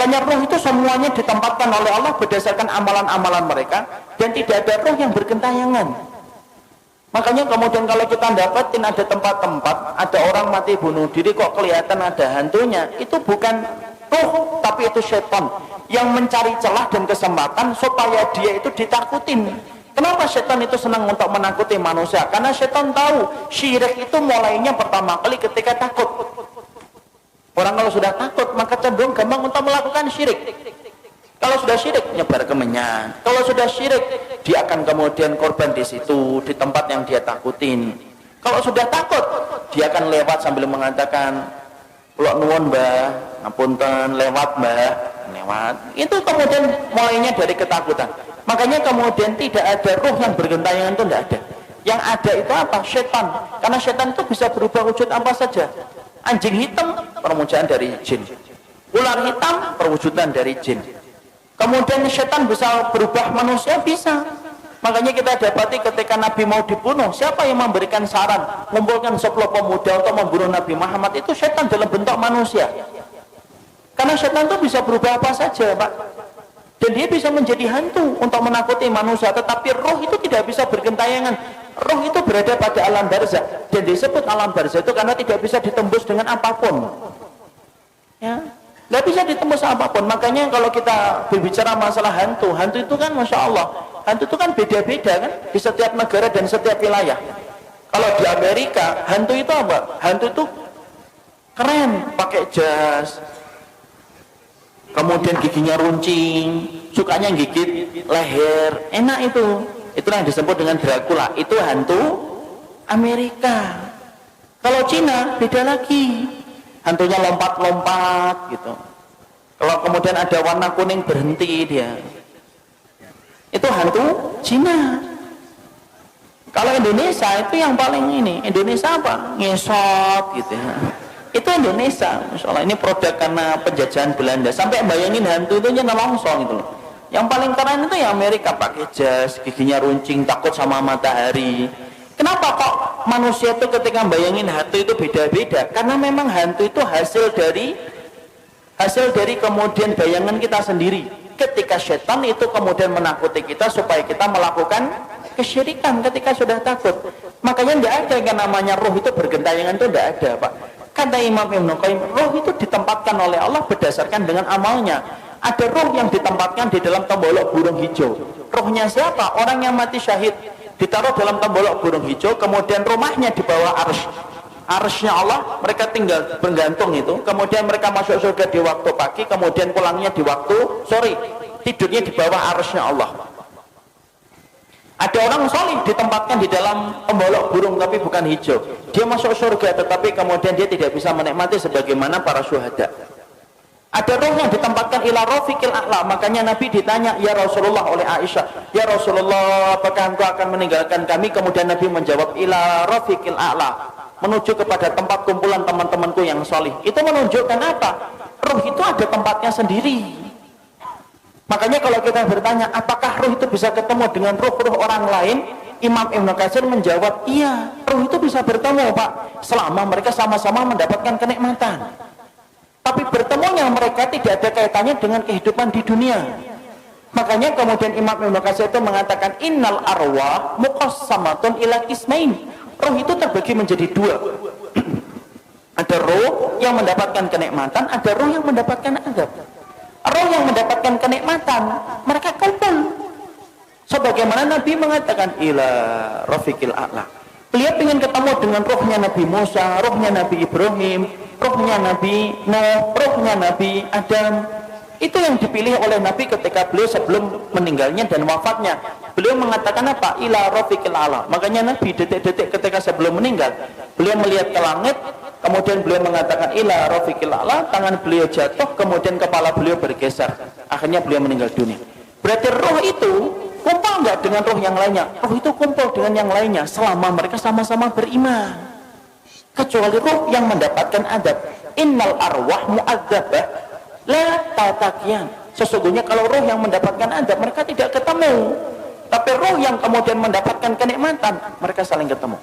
Makanya roh itu semuanya ditempatkan oleh Allah berdasarkan amalan-amalan mereka, dan tidak ada roh yang bergentayangan. Makanya kemudian kalau kita dapatin ada tempat-tempat ada orang mati bunuh diri kok kelihatan ada hantunya, itu bukan roh tapi itu setan yang mencari celah dan kesempatan supaya dia itu ditakutin. Kenapa setan itu senang untuk menakuti manusia? Karena setan tahu syirik itu mulainya pertama kali ketika takut. Orang kalau sudah takut maka cenderung gampang untuk melakukan syirik. Kalau sudah syirik nyebar kemenyan. Kalau sudah syirik dia akan kemudian korban di situ, di tempat yang dia takutin. Kalau sudah takut dia akan lewat sambil mengatakan, "Kula nuwun Mbah, ngapunten, lewat Mbah, lewat." Itu kemudian mulainya dari ketakutan. Makanya kemudian tidak ada roh yang bergentayangan, itu tidak ada. Yang ada itu apa? Setan. Karena setan itu bisa berubah wujud apa saja. Anjing hitam perwujudan dari jin. Ular hitam perwujudan dari jin. Kemudian setan bisa berubah manusia, bisa. Makanya kita dapati ketika Nabi mau dibunuh, siapa yang memberikan saran mengumpulkan 10 pemuda untuk membunuh Nabi Muhammad? Itu setan dalam bentuk manusia. Karena setan itu bisa berubah apa saja, Pak. Dan dia bisa menjadi hantu untuk menakuti manusia. Tetapi roh itu tidak bisa bergentayangan. Roh itu berada pada alam barzah. Dan disebut alam barzah itu karena tidak bisa ditembus dengan apapun. Ya, nggak bisa ditembus apapun. Makanya kalau kita berbicara masalah hantu, hantu itu kan Masya Allah, hantu itu kan beda-beda kan di setiap negara dan setiap wilayah. Kalau di Amerika, hantu itu apa? Hantu itu keren, pakai jas, kemudian giginya runcing, sukanya gigit leher, enak itu. Itulah yang disebut dengan Dracula. Itu hantu Amerika. Kalau Cina beda lagi, hantunya lompat-lompat gitu. Kalau kemudian ada warna kuning berhenti dia, itu hantu Cina. Kalau Indonesia itu yang paling ini, Indonesia apa? Ngesot gitu ya. Itu Indonesia, Masya Allah. Ini produk karena penjajahan Belanda. Sampai bayangin hantu itu nyelonsong gitu loh. Yang paling keren itu ya Amerika, pakai jas, giginya runcing, takut sama matahari. Kenapa kok manusia itu ketika bayangin hantu itu beda-beda? Karena memang hantu itu hasil dari kemudian bayangan kita sendiri. Ketika setan itu kemudian menakuti kita supaya kita melakukan kesyirikan ketika sudah takut. Makanya tidak ada yang namanya roh itu bergentayangan, itu tidak ada, Pak. Kata Imam Ibnu Qayyim, roh itu ditempatkan oleh Allah berdasarkan dengan amalnya. Ada roh yang ditempatkan di dalam tembolok burung hijau. Rohnya siapa? Orang yang mati syahid ditaruh dalam tembolok burung hijau, kemudian rumahnya di bawah arsy. Arsy-nya Allah, mereka tinggal bergantung itu. Kemudian mereka masuk surga di waktu pagi, kemudian pulangnya di waktu sore. Tidurnya di bawah arsy-nya Allah. Ada orang solih ditempatkan di dalam tembolok burung tapi bukan hijau. Dia masuk surga tetapi kemudian dia tidak bisa menikmati sebagaimana para syuhada. Ada roh yang ditempatkan ila rafiqil a'la. Makanya Nabi ditanya, "Ya Rasulullah," oleh Aisyah, "Ya Rasulullah, apakah engkau akan meninggalkan kami?" Kemudian Nabi menjawab, "Ila rafiqil a'la," menuju kepada tempat kumpulan teman-temanku yang solih. Itu menunjukkan apa? Roh itu ada tempatnya sendiri. Makanya kalau kita bertanya, apakah roh itu bisa ketemu dengan roh-roh orang lain? Imam Ibnu Katsir menjawab, iya, roh itu bisa bertemu, Pak, selama mereka sama-sama mendapatkan kenikmatan. Tapi bertemunya mereka tidak ada kaitannya dengan kehidupan di dunia. Makanya kemudian Imam Ibnu Katsir itu mengatakan, innal arwah muqassamatun ila qismain. Roh itu terbagi menjadi dua. Ada roh yang mendapatkan kenikmatan, ada roh yang mendapatkan azab. Roh yang mendapatkan kenikmatan, mereka kumpul. Sebagaimana Nabi mengatakan, ila rafiqil a'la. Beliau ingin ketemu dengan rohnya Nabi Musa, rohnya Nabi Ibrahim, rohnya Nabi Nuh, rohnya Nabi Adam. Itu yang dipilih oleh Nabi ketika beliau sebelum meninggalnya dan wafatnya. Beliau mengatakan apa? Ila rafiqil a'la. Makanya Nabi detik-detik ketika sebelum meninggal, beliau melihat ke langit, kemudian beliau mengatakan ila rafiqil a'la, tangan beliau jatuh, kemudian kepala beliau bergeser. Akhirnya beliau meninggal dunia. Berarti roh itu kumpul nggak dengan roh yang lainnya? Roh itu kumpul dengan yang lainnya selama mereka sama-sama beriman. Kecuali roh yang mendapatkan adab. Innal arwah mu'adzabah la tatakian. Sesungguhnya kalau roh yang mendapatkan adab, mereka tidak ketemu. Tapi roh yang kemudian mendapatkan kenikmatan, mereka saling ketemu.